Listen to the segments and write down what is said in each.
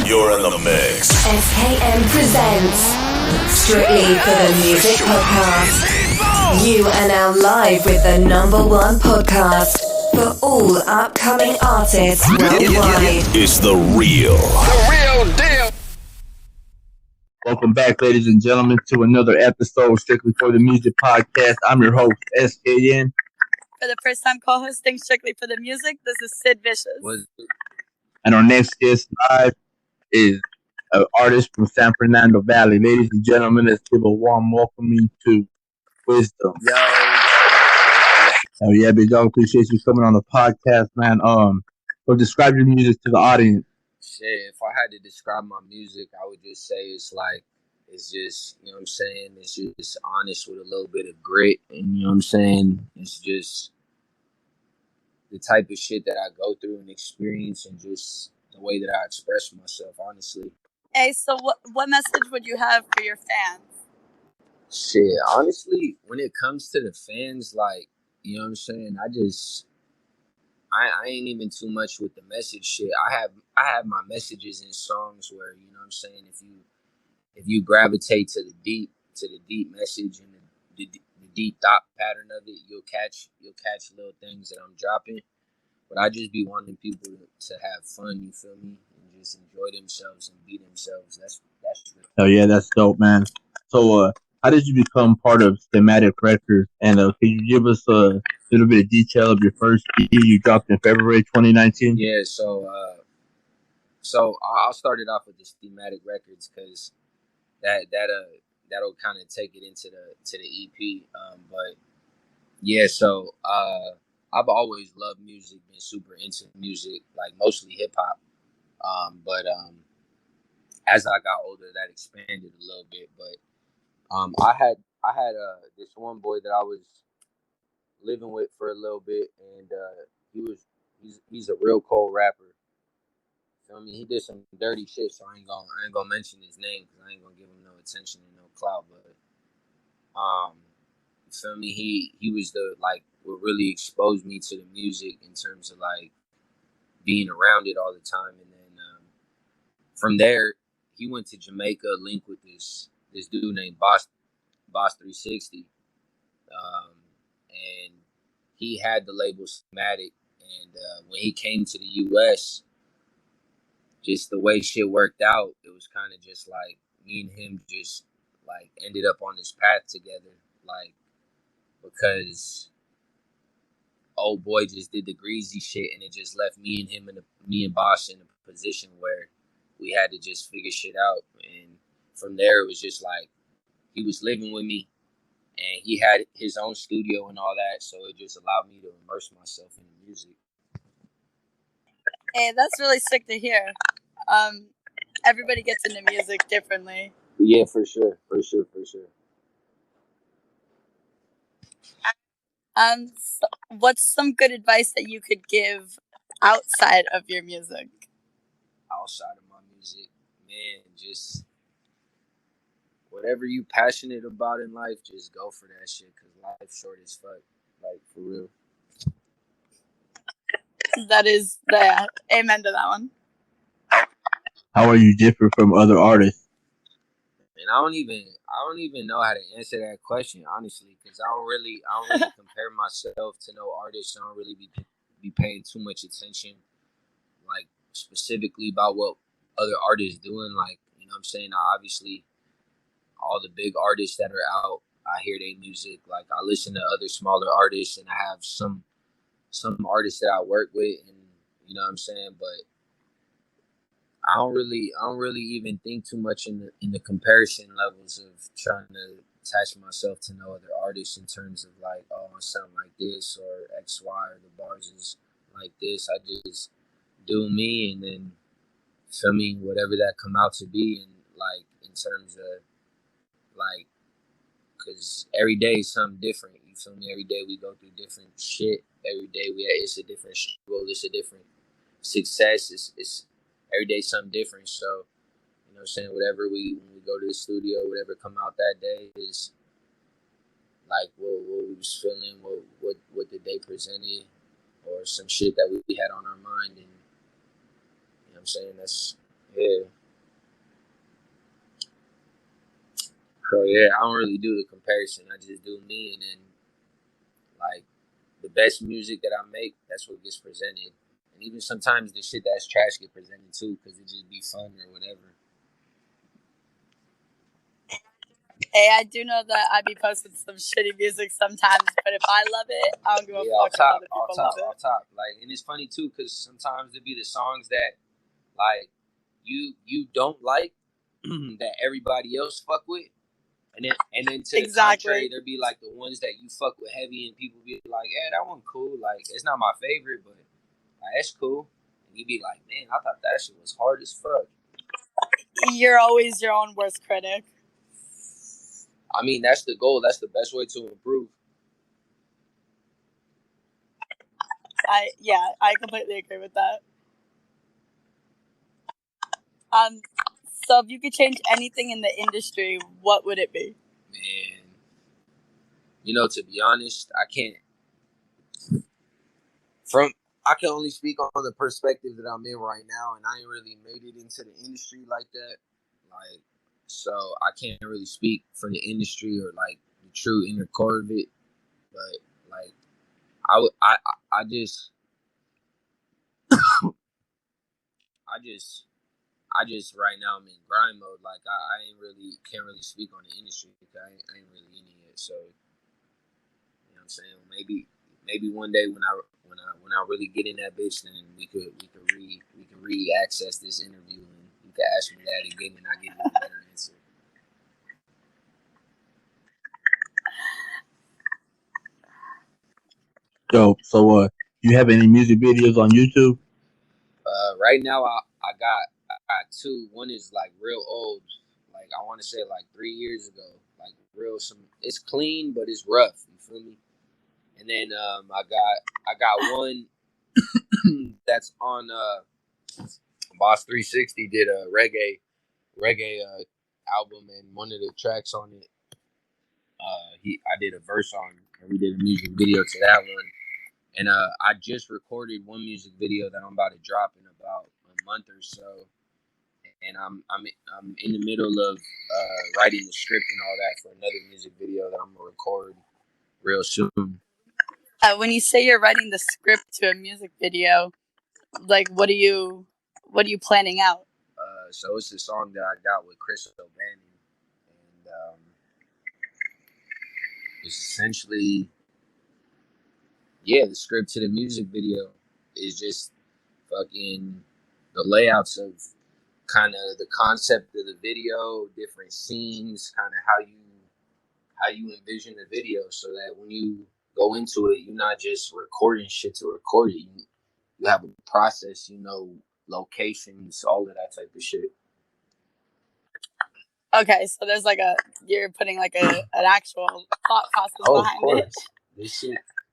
You're in the mix. SKM presents Strictly for the Music Podcast. You are now live with the #1 podcast for all upcoming artists worldwide. It's the real deal. Welcome back, ladies and gentlemen, to another episode Strictly for the Music Podcast. I'm your host, SKN. For the first time co-hosting Strictly for the Music, this is Sid Vicious. And our next guest live is an artist from San Fernando Valley. Ladies and gentlemen, let's give a warm welcoming to WizzDumb. Yo. Oh yeah, big dog, appreciate you coming on the podcast, man. So describe your music to the audience. Shit, if I had to describe my music, I would just say it's just, you know what I'm saying? It's just honest with a little bit of grit. And you know what I'm saying? It's just the type of shit that I go through and experience and just the way that I express myself, honestly. Hey, so what message would you have for your fans? Shit, honestly, when it comes to the fans, like, you know what I'm saying? I ain't even too much with the message shit. I have my messages in songs where, you know what I'm saying, if you gravitate to the deep message and the deep thought pattern of it, you'll catch little things that I'm dropping. But I just be wanting people to have fun, you feel me? And just enjoy themselves and be themselves. That's Oh yeah, that's dope, man. So how did you become part of Thematic Records? And can you give us a little bit of detail of your first EP you dropped in February 2019? Yeah, so I'll start it off with this Thematic Records because that'll kind of take it into the EP. But yeah, so I've always loved music, been super into music, like mostly hip hop. But as I got older, that expanded a little bit. But I had this one boy that I was living with for a little bit, and he's a real cold rapper. I mean, he did some dirty shit, so I ain't gonna mention his name because I ain't gonna give him no attention and no clout. But you feel me? He was what really exposed me to the music in terms of like being around it all the time, and then from there he went to Jamaica, linked with this dude named Boss 360, and he had the label Schematic, and when he came to the U.S., just the way shit worked out, it was kind of just like me and him just like ended up on this path together, like because old boy just did the greasy shit, and it just left me and Boss in a position where we had to just figure shit out. And from there, it was just like he was living with me, and he had his own studio and all that, so it just allowed me to immerse myself in the music. Hey, that's really sick to hear. Everybody gets into music differently. Yeah, for sure. So what's some good advice that you could give outside of your music? Outside of my music, man, just whatever you passionate about in life, just go for that shit, because life's short as fuck, like, for real. That is, amen to that one. How are you different from other artists? And I don't even know how to answer that question, honestly, because I don't really compare myself to no artist. I don't really be paying too much attention, like, specifically about what other artists doing. Like, you know what I'm saying? Obviously, all the big artists that are out, I hear their music. Like, I listen to other smaller artists, and I have some artists that I work with, and you know what I'm saying? But I don't really even think too much in the comparison levels of trying to attach myself to no other artists in terms of like, oh, I sound like this or X, Y, or the bars is like this. I just do me, and then feel me, whatever that come out to be, and like in terms of like, because every day is something different. You feel me? Every day we go through different shit. Every day it's a different struggle. It's a different success. It's every day something different. So, you know what I'm saying? When we go to the studio, whatever come out that day is like what we was feeling, what the day presented, or some shit that we had on our mind. And you know what I'm saying? That's, yeah. So yeah, I don't really do the comparison. I just do me, and then like the best music that I make, that's what gets presented. And even sometimes the shit that's trash get presented too, because it just be fun or whatever. Hey, I do know that I be posting some shitty music sometimes, but if I love it, I don't give a Yeah, fuck if other off people top, love it. off top. Like, and it's funny too, because sometimes it be the songs that like you don't like that everybody else fuck with. And then to the contrary, Exactly. there be like the ones that you fuck with heavy, and people be like, "Yeah, that one cool. Like, it's not my favorite, but like, that's cool." And you be like, "Man, I thought that shit was hard as fuck." You're always your own worst critic. I mean, that's the goal. That's the best way to improve. I completely agree with that. So if you could change anything in the industry, what would it be? Man, to be honest, I can't. I can only speak on the perspective that I'm in right now, and I ain't really made it into the industry like that. Like, so I can't really speak for the industry or like the true inner core of it. But like, I just, I just right now I'm in grind mode. Like, I ain't really can't really speak on the industry because I ain't really in it yet. So you know what I'm saying? Maybe one day when I really get in that bitch, then we can re-access this interview and you can ask me that again and I give you a better answer. Dope. So, you have any music videos on YouTube? Right now I got two. One is like real old, like I want to say like 3 years ago, like real some. It's clean but it's rough. You feel me? And then I got one that's on Boss 360 did a reggae album, and one of the tracks on it, I did a verse on, and we did a music video to that one. And I just recorded one music video that I'm about to drop in about a month or so, and I'm in the middle of writing the script and all that for another music video that I'm gonna record real soon. When you say you're writing the script to a music video, like what are you planning out? So it's a song that I got with Chris O'Bannon, and it's essentially, yeah, the script to the music video is just fucking the layouts of kind of the concept of the video, different scenes, kind of how you envision the video, so that when you go into it, you're not just recording shit to record it. You have a process, locations, all of that type of shit. Okay, so there's you're putting an actual thought process behind it.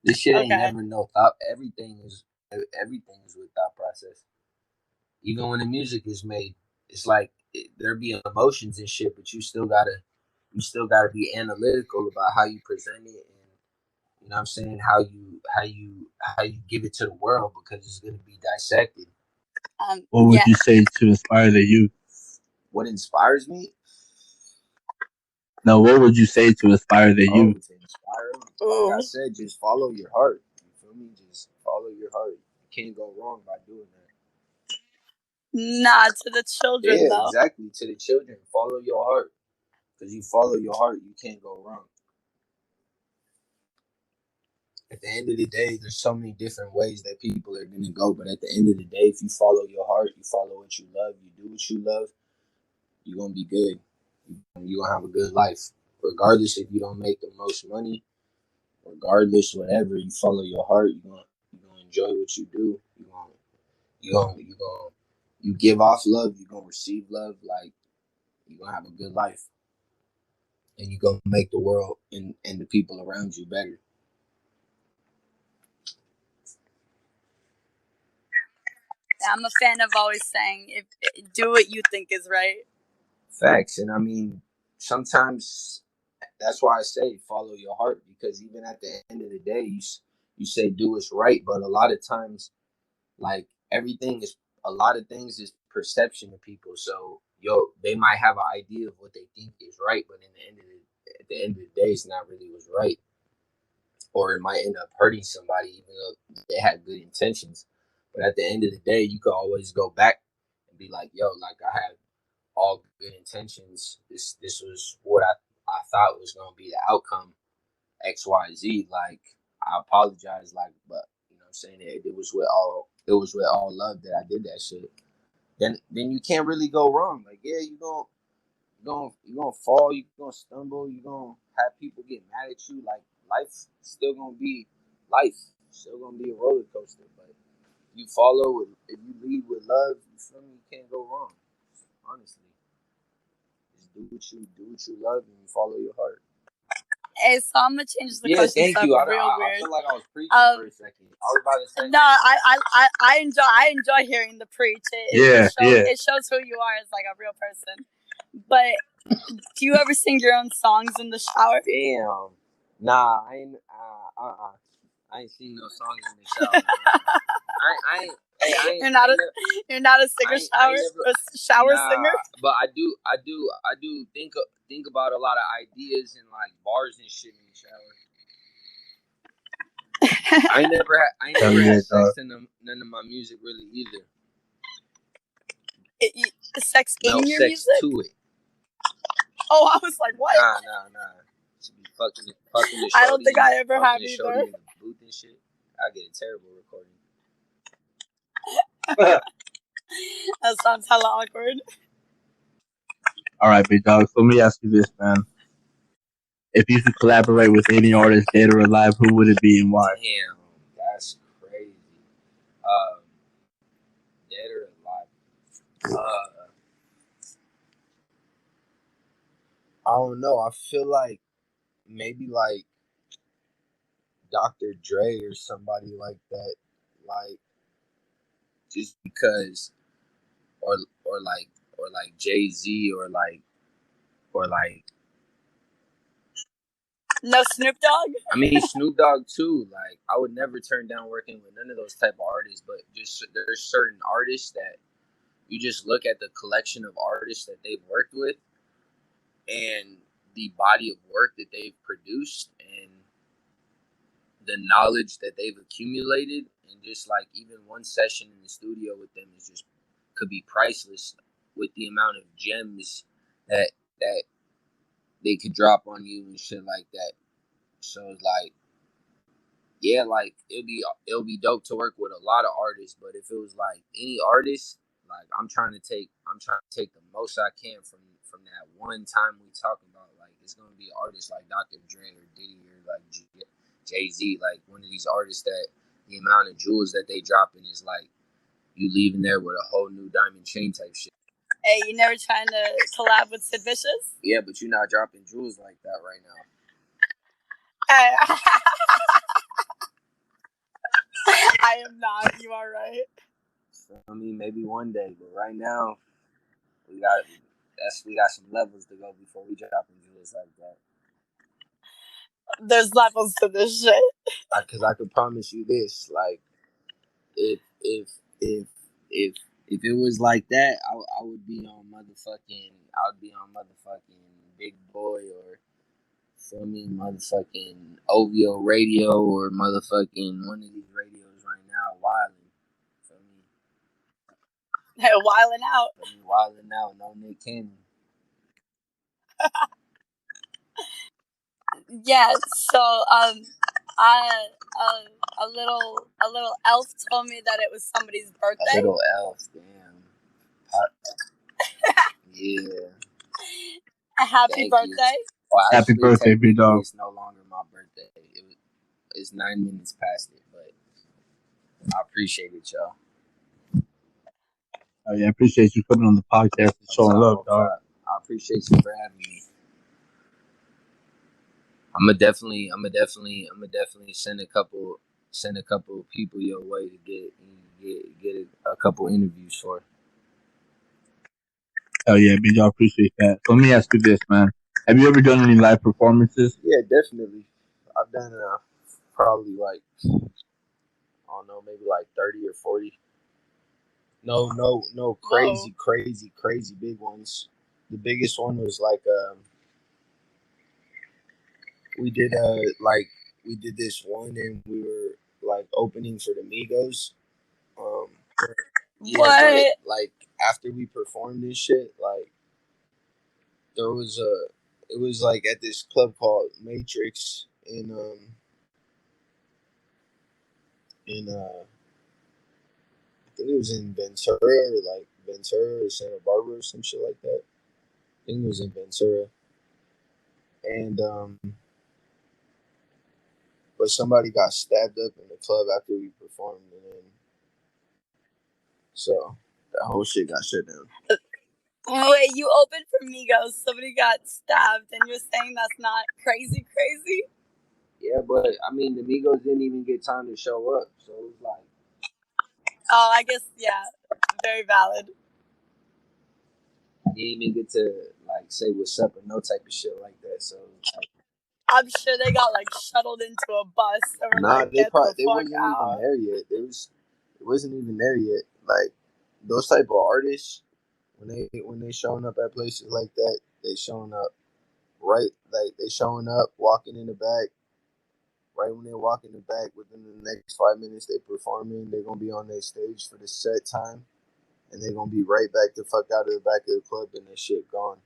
This shit ain't never no thought. Everything is with thought process. Even when the music is made, it's like there be emotions and shit, but you still gotta be analytical about how you present it, and you know what I'm saying, how you give it to the world, because it's gonna be dissected. What would you say to inspire the youth? What inspires me? No, what would you say to inspire the youth? To inspire them? Like I said, just follow your heart. You feel me? Just follow your heart. You can't go wrong by doing that. Nah, to the children though. Exactly. To the children, follow your heart. Because you follow your heart, you can't go wrong. At the end of the day, there's so many different ways that people are gonna go, but at the end of the day, if you follow your heart, you follow what you love, you do what you love, you're gonna be good. You're gonna have a good life, regardless if you don't make the most money. Regardless, whatever, you follow your heart, you're gonna enjoy what you do. You give off love, you're gonna receive love. Like, you're gonna have a good life, and you're gonna make the world and the people around you better. I'm a fan of always saying, do what you think is right. Facts. And I mean, sometimes that's why I say follow your heart, because even at the end of the day, you say do what's right, but a lot of times, like, a lot of things is perception to people. So they might have an idea of what they think is right, but at the end of the day, it's not really what's right, or it might end up hurting somebody, even though they had good intentions. But at the end of the day, you can always go back and be like, yo, like I had all good intentions. This was what I thought was gonna be the outcome. XYZ. Like I apologize, like, but you know what I'm saying, it was with all love that I did that shit. Then you can't really go wrong. Like, yeah, you gonna fall, you gonna stumble, you gonna have people get mad at you. Like, life's still gonna be life, still gonna be a roller coaster. But if you lead with love, you feel me, you can't go wrong. Honestly, just do what you love and you follow your heart. Hey, so I'm gonna change the Yeah, question thank stuff you. I weird. feel like I was preaching for a second. I was about to say. No, I enjoy hearing the preach. It shows who you are as like a real person. But do you ever sing your own songs in the shower? Damn. Nah, I ain't seen no songs in the shower. You're not a singer singer. But I do think about a lot of ideas and like bars and shit in the shower. I ain't never had sex in none of my music really either. Sex in your sex music? To it. Oh, I was like, what? Nah. Should be fucking the I don't think I ever have either. In the booth and shit. I get a terrible recording. That sounds hella awkward. All right, big dog. So let me ask you this, man. If you could collaborate with any artist, dead or alive, who would it be and why? Damn, that's crazy. Dead or alive? I don't know. I feel like maybe like Dr. Dre or somebody like that. Like just because, or like Jay-Z or like. No Snoop Dogg? I mean, Snoop Dogg too. Like, I would never turn down working with none of those type of artists, but just there's certain artists that you just look at the collection of artists that they've worked with and the body of work that they've produced and the knowledge that they've accumulated, and just like even one session in the studio with them is just could be priceless with the amount of gems that they could drop on you and shit like that. So it's like, yeah, like it'll be dope to work with a lot of artists, but if it was like any artist, like I'm trying to take the most I can from that one time we talking about. Like it's gonna be artists like Dr. Dre or Diddy or like Jay-Z, like one of these artists that the amount of jewels that they dropping is like you leaving there with a whole new diamond chain type shit. Hey, you never trying to collab with Sid Vicious? Yeah, but you're not dropping jewels like that right now. I am not. You are right. So, I mean, maybe one day, but right now we got some levels to go before we drop jewels like that. There's levels to this shit. Because I could promise you this, like if it was like that, I would be on motherfucking Big Boy or feel me, motherfucking OVO radio or motherfucking one of these radios right now, wilding. Feel me? Hey, wilding out. Wilding out, no Nick Cannon. Yeah, so a little elf told me that it was somebody's birthday. A little elf, damn. Yeah. A happy birthday. Well, happy birthday, big dog. It's no longer my birthday. It's 9 minutes past it, but I appreciate it, y'all. Oh yeah, I appreciate you coming on the podcast and showing love, dog. I appreciate you for having me. I'm gonna definitely send a couple people your way to get a couple interviews for. Oh yeah, big dog, appreciate that. So let me ask you this, man. Have you ever done any live performances? Yeah, definitely. I've done probably like, I don't know, maybe like 30 or 40. No, crazy big ones. The biggest one was like we did we did this one and we were like opening for the Migos. Um, yeah, What? but like after we performed this shit, like there was it was like at this club called Matrix in I think it was in Ventura or like Ventura or Santa Barbara or some shit like that. I think it was in Ventura. And but somebody got stabbed up in the club after we performed, and then so that whole shit got shut down. Wait, you opened for Migos, somebody got stabbed, and you're saying that's not crazy? Yeah, but I mean, the Migos didn't even get time to show up, so it was like. Oh, I guess, yeah, very valid. They didn't even get to like say what's up or no type of shit like that. So like, I'm sure they got like shuttled into a bus or like they the wasn't even there yet. It wasn't even there yet. Like those type of artists, when they showing up at places like that, they showing up right, like they showing up, walking in the back. Right when they walk in the back, within the next 5 minutes they performing, they're gonna be on their stage for the set time, and they're gonna be right back the fuck out of the back of the club and that shit gone.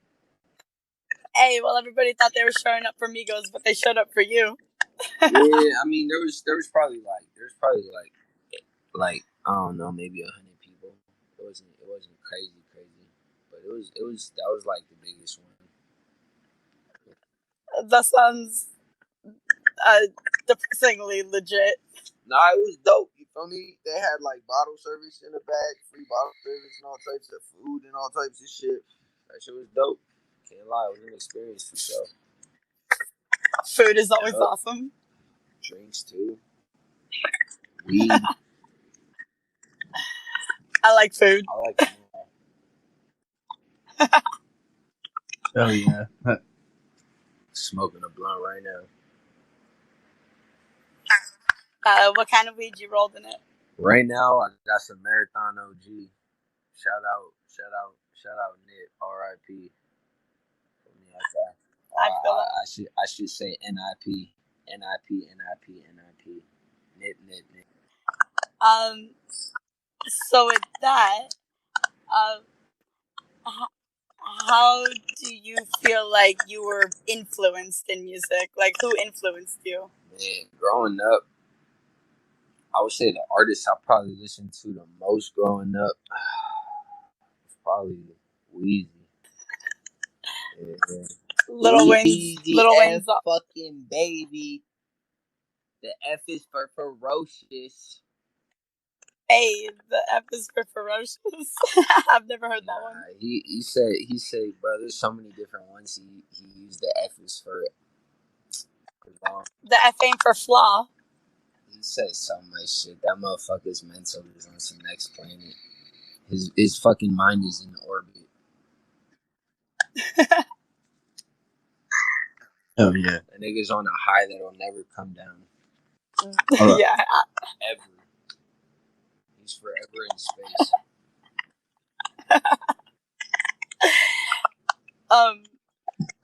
Hey, well, everybody thought they were showing up for Migos, but they showed up for you. Yeah, I mean, there was probably like I don't know, maybe 100 people. It wasn't crazy, but it was that was like the biggest one. That sounds depressingly legit. Nah, it was dope. You feel me? They had like bottle service in the back, free bottle service and all types of food and all types of shit. That shit was dope. Can't lie, it was an experience for sure. Food is always awesome. Drinks too. Weed. I like food. I like them all. Oh yeah. Smoking a blunt right now. What kind of weed you rolled in it? Right now, I got some Marathon OG. Shout out, Nip, R.I.P. I should say N.I.P. Nip. So with that, how do you feel like you were influenced in music? Like, who influenced you? Man, growing up, I would say the artist I probably listened to the most growing up was probably Weezy. Yeah. Lil Wayne's fucking baby. The F is for ferocious. Hey, the F is for ferocious. I've never heard that one. He said, bro, there's so many different ones. He used the F is for. The F ain't for flaw. He says so much shit. That motherfucker's mental is on some next planet. His fucking mind is in orbit. Oh yeah. That nigga's on a high that'll never come down. Yeah. Ever. He's forever in space.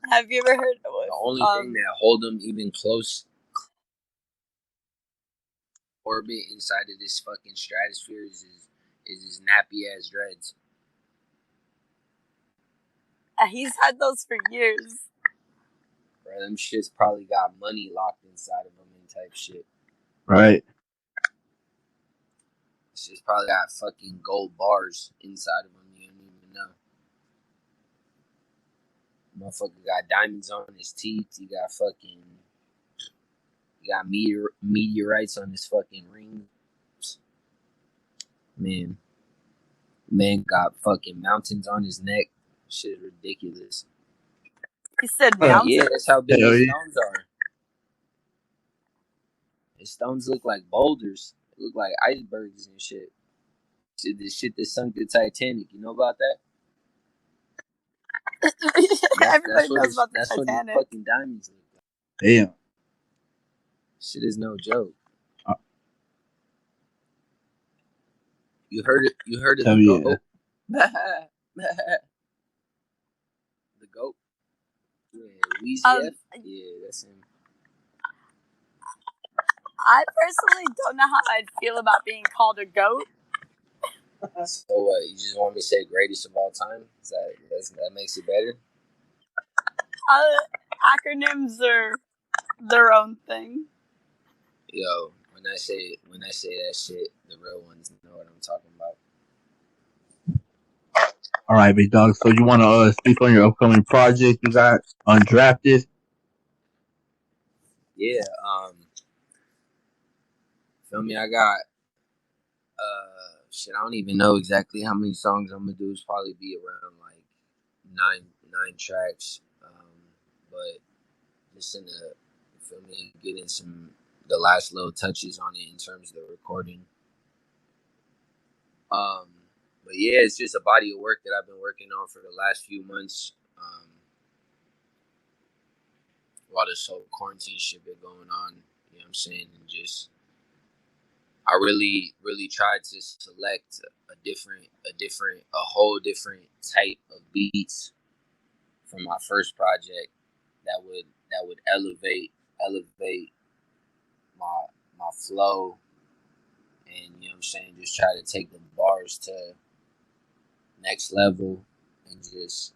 Have you ever heard the only thing that hold him even close orbit inside of this fucking stratosphere is his nappy ass dreads. He's had those for years. Bro, them shits probably got money locked inside of them and type shit. Right. This shit's probably got fucking gold bars inside of them. You don't even know. Motherfucker got diamonds on his teeth. He got meteorites on his fucking ring. Man got fucking mountains on his neck. Shit is ridiculous. He said mountains? Yeah, that's how big his stones are. His stones look like boulders. They look like icebergs and shit. The shit that sunk the Titanic. You know about that? Everybody knows about the Titanic. That's what the fucking diamonds look like. Damn. Shit is no joke. You heard it. You heard of Hell the yeah. goat? The goat. Yeah, Weezy F. Yeah, that's him. I personally don't know how I'd feel about being called a goat. So what? You just want me to say greatest of all time? That makes it better? Acronyms are their own thing. Yo, when I say that shit, the real ones know what I'm talking about. All right, big dog. So you want to speak on your upcoming project you got Undrafted? Yeah. Feel me? I got shit. I don't even know exactly how many songs I'm gonna do. It's probably be around like nine tracks. But just in the feel me, getting the last little touches on it in terms of the recording. But yeah, it's just a body of work that I've been working on for the last few months. While this whole quarantine shit been going on, you know what I'm saying, and just I really tried to select a whole different type of beats from my first project that would elevate my flow, and you know what I'm saying, just try to take the bars to next level and just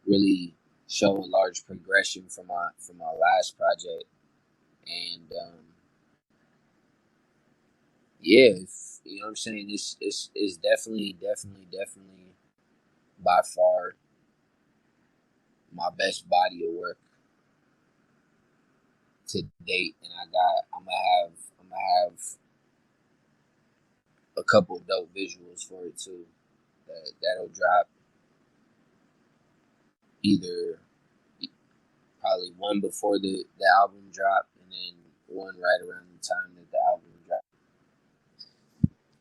really show a large progression from my last project. And yeah, you know what I'm saying, it's definitely by far my best body of work to date. And I'm gonna have a couple of dope visuals for it too. That'll drop either probably one before the album drop, and then one right around the time that the album drop.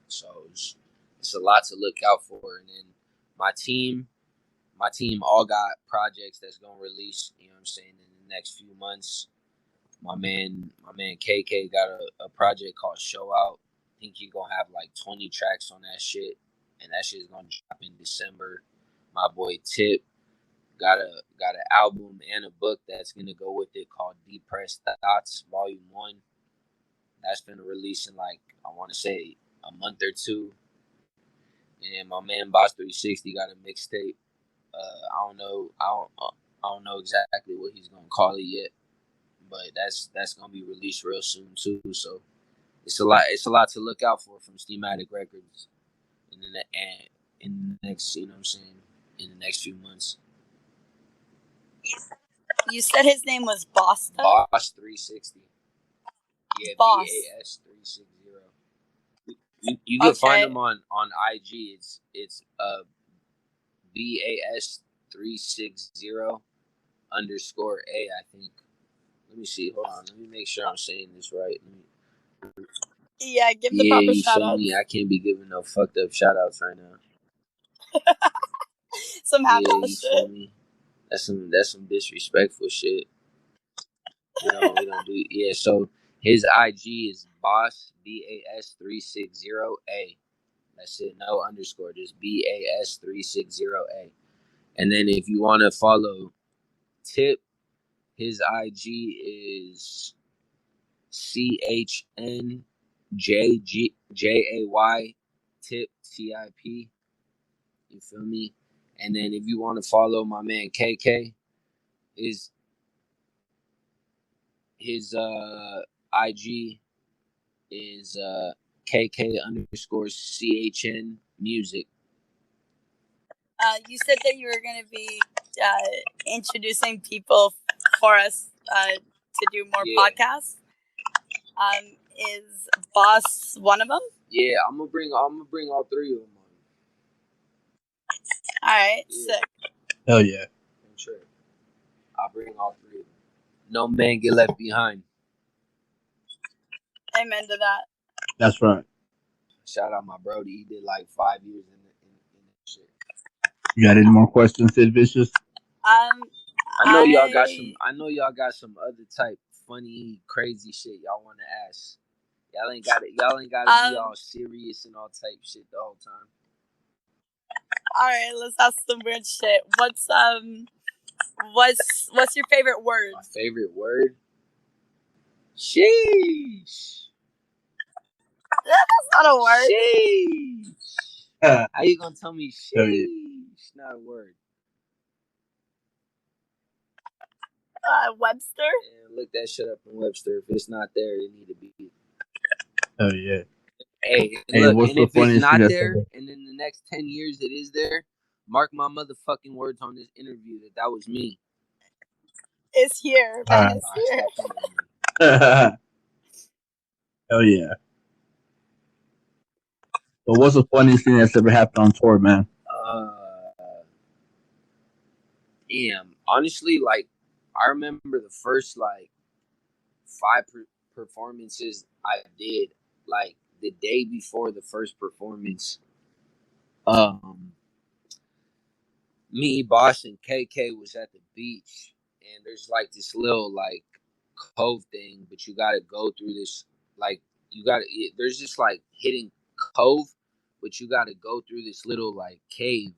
So it's a lot to look out for. And then my team all got projects that's gonna release, you know what I'm saying, in the next few months. My man KK got a project called Show Out. I think he gonna have like 20 tracks on that shit, and that shit is gonna drop in December. My boy Tip got an album and a book that's gonna go with it called Depressed Thoughts Volume 1. That's gonna release in like, I wanna say, a month or two. And my man Boss 360 got a mixtape. I don't know exactly what he's gonna call it yet, but that's gonna be released real soon too. So it's a lot to look out for from Steamatic Records in the next, you know what I'm saying, in the next few months. You said his name was Boss. Boss 360. Yeah, Boss. BAS 360. You can find him on IG. It's BAS 360 _ A, I think. Let me see. Hold on. Let me make sure I'm saying this right. Yeah, give the proper shout outs. I can't be giving no fucked up shout outs right now. Some half-ass shit. Feel me? That's some disrespectful shit. We don't do. Yeah, so his IG is Boss BAS 360 A. That's it. No underscore. Just BAS 360 A. And then if you want to follow Tip, his IG is CHNJAY Tip TIP. You feel me? And then if you want to follow my man KK, his IG is KK _ CHN Music. You said that you were going to be introducing people for us to do more podcasts. Is Boss one of them? Yeah, I'm gonna bring all three of them on. All right, sick. Hell yeah. I'm sure. I'll bring all three of them. No man get left behind. Amen to that. That's right. Shout out my Brody. He did like 5 years in the shit. You got any more questions, Sid Vicious? I know y'all got some other type funny, crazy shit y'all want to ask. Y'all ain't got it. Y'all ain't got to be all serious and all type shit the whole time. All right, let's ask some weird shit. What's your favorite word? My favorite word? Sheesh. That's not a word. Sheesh. How you gonna tell me sheesh? Not a word. Webster? Yeah, look that shit up in Webster. If it's not there, it need to be. Oh yeah. Hey, Look, what's and if it's not there, and in the next 10 years it is there, mark my motherfucking words on this interview that was me. It's here, man. It's here. Hell yeah. So what's the funniest thing that's ever happened on tour, man? Damn. Honestly, like, I remember the first, like, 5 performances I did, like, the day before the first performance. Me, Boss, and KK was at the beach, and there's, like, this little, like, cove thing, but you gotta go through this, like, there's this, like, hidden cove, but you gotta go through this little, like, cave,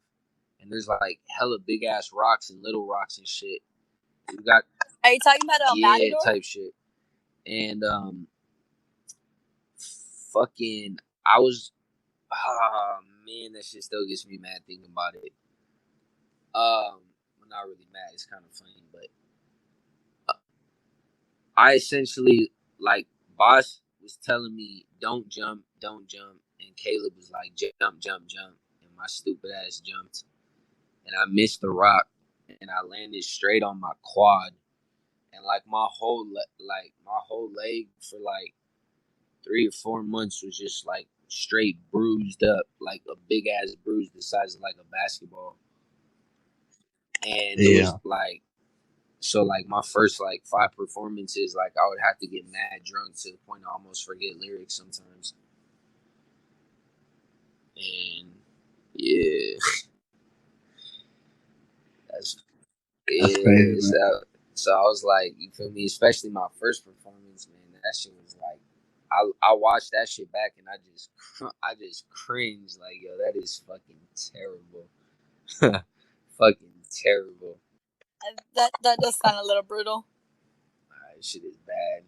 and there's, like, hella big ass rocks and little rocks and shit. You got, are you talking about Matador? type shit. And fucking, I was, oh man, that shit still gets me mad thinking about it. Well, not really mad, it's kind of funny, but I essentially, like, Boss was telling me, don't jump, and Caleb was like, jump, and my stupid ass jumped, and I missed the rock, and I landed straight on my quad, and like my whole leg for like 3 or 4 months was just like straight bruised up, like a big ass bruise the size of like a basketball, and it was like. So, like, my first, like, 5 performances, like, I would have to get mad drunk to the point I almost forget lyrics sometimes. And, yeah. That's crazy, so I was like, you feel me? Especially my first performance, man. That shit was like, I watched that shit back and I just cringed. Like, yo, that is fucking terrible. Fucking terrible. That does sound a little brutal. Shit is bad.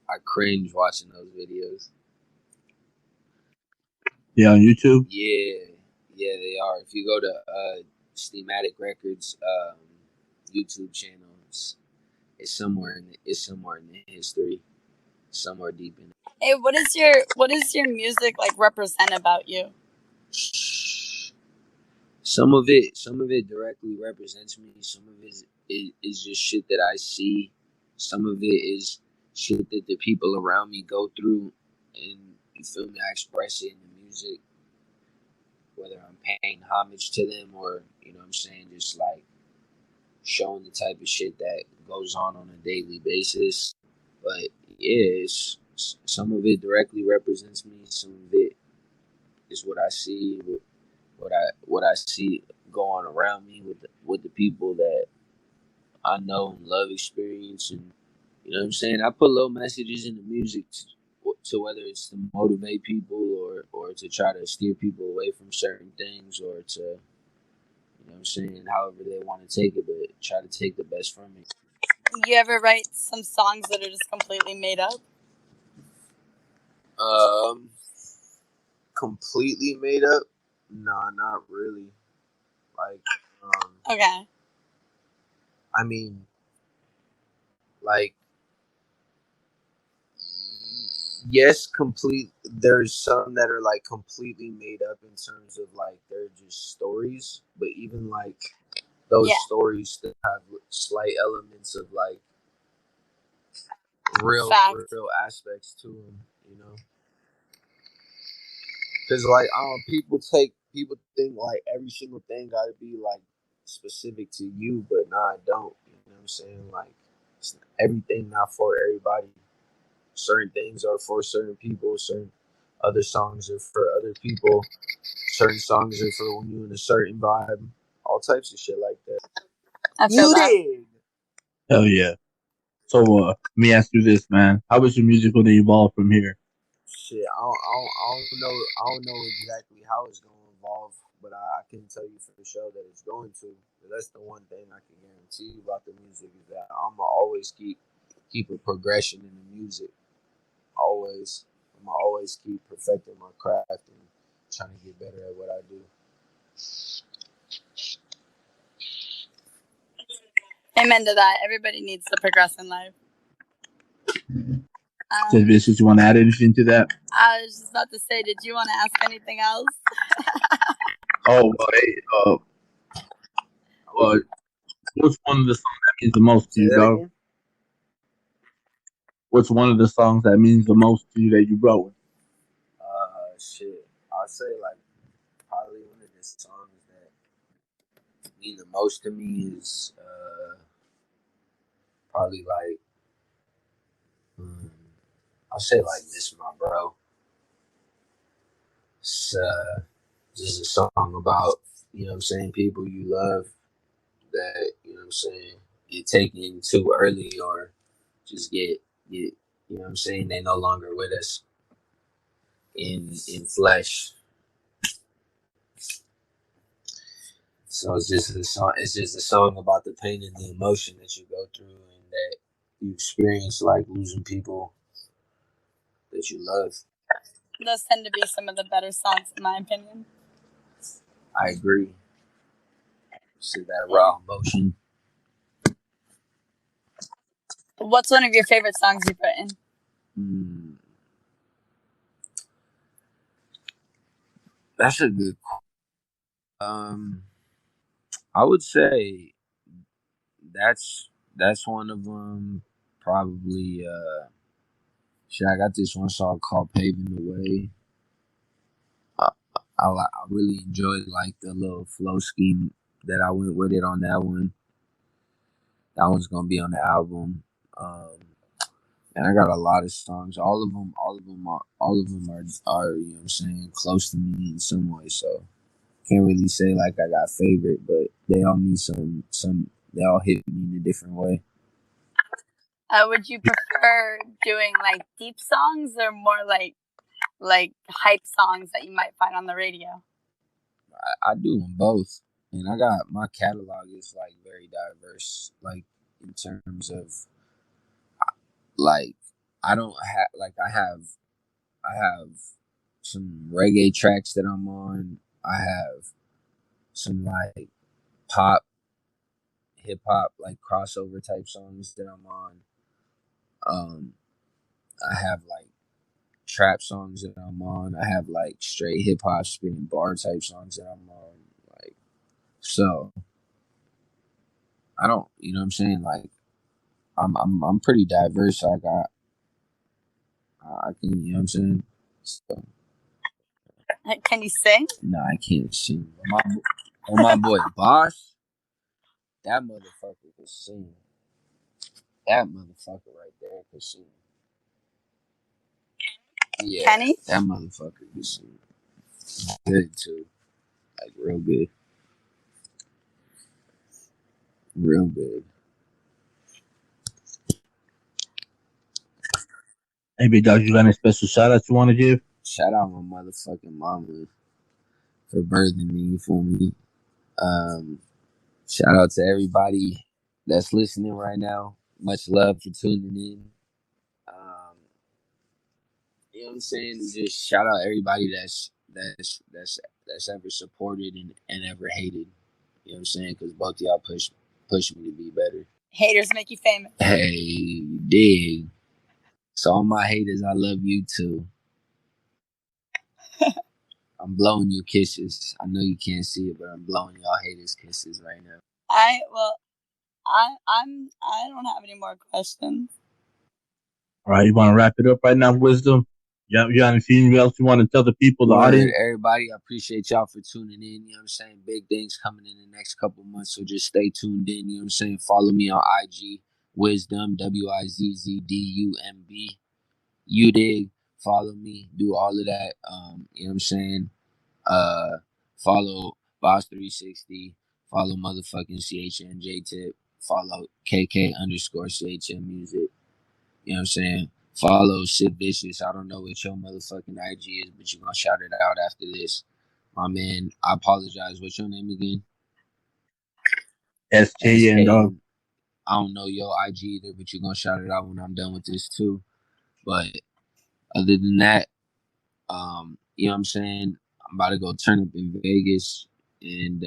I cringe watching those videos. Yeah, on YouTube? Yeah, they are. If you go to Steamatic Records YouTube channel, it's somewhere in the history, somewhere deep in it. Hey, what does your music like represent about you? Some of it directly represents me. Some of it is just shit that I see. Some of it is shit that the people around me go through, and you feel me? I express it in the music, whether I'm paying homage to them or, you know what I'm saying, just like showing the type of shit that goes on a daily basis. But yeah, some of it directly represents me. Some of it is what I see, what I see going around me with the people that I know and love, experience, and you know what I'm saying. I put little messages in the music to whether it's to motivate people or to try to steer people away from certain things, or to, you know what I'm saying, however they want to take it, but try to take the best from it. You ever write some songs that are just completely made up? Completely made up? Nah, not really. Like, okay. I mean, like, yes, there's some that are like completely made up in terms of like they're just stories, but even like those stories still have slight elements of like real aspects to them, you know. Because like people think like every single thing got to be like specific to you, but nah, I don't. You know what I'm saying? Like everything not for everybody. Certain things are for certain people. Certain other songs are for other people. Certain songs are for when you're in a certain vibe. All types of shit like that. I feel that. Hell yeah. So let me ask you this, man. How was your music going to evolve from here? Shit, I don't know exactly how it's going to evolve, but I can tell you for sure that it's going to. But that's the one thing I can guarantee you about the music is that I'm gonna always keep a progression in the music. Always, I'm gonna always keep perfecting my craft and trying to get better at what I do. Amen to that. Everybody needs to progress in life. So, Vicious, you want to add anything to that? I was just about to say, did you want to ask anything else? Oh, well, hey, what's one of the songs that means the most to you, dog? Again? What's one of the songs that means the most to you that you wrote? Shit, I'll say like probably one of the songs that mean the most to me is probably like I'll say like "Miss My Bro." It's just a song about, you know what I'm saying, people you love that, you know what I'm saying, get taken too early or just get you know what I'm saying, they no longer with us in flesh. So it's just a song. It's just a song about the pain and the emotion that you go through and that you experience, like losing people that you love. Those tend to be some of the better songs, in my opinion. I agree. See that raw emotion. What's one of your favorite songs you've written? That's a good. I would say that's one of them. Probably. Shit, I got this one song called "Paving the Way." I really enjoyed like the little flow scheme that I went with it on that one. That one's gonna be on the album. And I got a lot of songs. All of them are you know what I'm saying, close to me in some way. So can't really say like I got favorite, but they all need some. They all hit me in a different way. Would you prefer doing like deep songs or more like hype songs that you might find on the radio? I do them both, and I got my catalog is like very diverse, like in terms of like I don't have like I have some reggae tracks that I'm on. I have some like pop, hip hop, like crossover type songs that I'm on. I have like trap songs that I'm on. I have like straight hip hop spinning bar type songs that I'm on. Like so, I don't, you know what I'm saying? Like I'm pretty diverse. I got I can, you know what I'm saying? So, can you sing? No, I can't sing. My boy Boss, that motherfucker could sing. That motherfucker right there could sing. Yeah, Kenny? that motherfucker could sing. Good too. Like real good. Real good. Hey, big dog, you got any special shout outs you want to give? Shout out my motherfucking mama for birthing me, you feel me? Shout out to everybody that's listening right now. Much love for tuning in. You know what I'm saying? Just shout out everybody that's ever supported and ever hated. You know what I'm saying? Because both of y'all push me to be better. Haters make you famous. Hey, you dig. So all my haters, I love you too. I'm blowing you kisses. I know you can't see it, but I'm blowing y'all haters kisses right now. I don't have any more questions. All right, you want to wrap it up right now, WizzDumb? You got anything else you want to tell the people, the audience? Everybody, I appreciate y'all for tuning in. You know what I'm saying? Big things coming in the next couple months, so just stay tuned in. You know what I'm saying? Follow me on IG, WizzDumb, WizzDumb. You dig? Follow me. Do all of that. You know what I'm saying? Follow Boss 360. Follow motherfucking CHNJ Tip. Follow KK_CHM music. You know what I'm saying? Follow Sid Vicious. I don't know what your motherfucking IG is, but you're gonna shout it out after this. My man, I apologize. What's your name again? SKN, dog. I don't know your IG either, but you're gonna shout it out when I'm done with this too. But other than that, you know what I'm saying? I'm about to go turn up in Vegas, and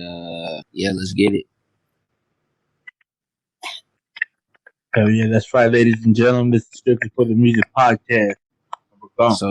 yeah, let's get it. Oh yeah, that's right, ladies and gentlemen. This is Strictly for the Music podcast. So